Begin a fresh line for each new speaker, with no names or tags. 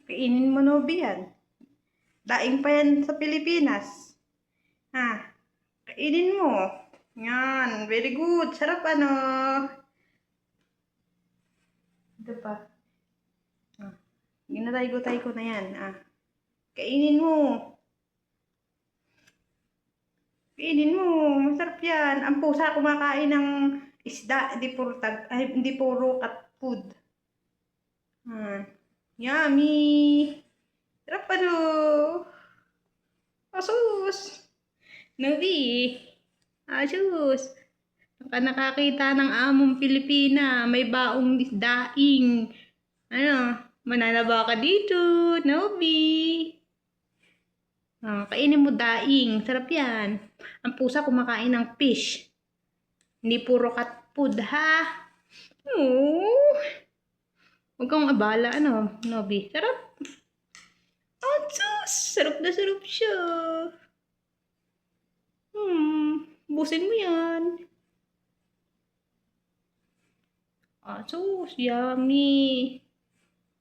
Kainin mo, Nobi, yan. Daing pa yan sa Pilipinas. Ha? Kainin mo. Yan. Very good. Sarap, ano. Ito pa. Ah. Ginatay ko na yan. Ah. Kainin mo. Kainin mo. Masarap yan. Ang pusa kumakain ng isda. Hindi puro cat food. Ah. Yummy. Sarap, ano. Asus. Nobi. Asus. Nakakita ng among Pilipina. May baong daing. Ano? Mananaba ka dito. Nobi. Kainin mo daing. Sarap yan. Ang pusa kumakain ng fish. Hindi puro cat food, ha? Oh. Huwag kang abala, ano, Nobi. Sarap. Oh, sus! Sarap na sarap siya. Busin mo yan. Ah, sus, yummy.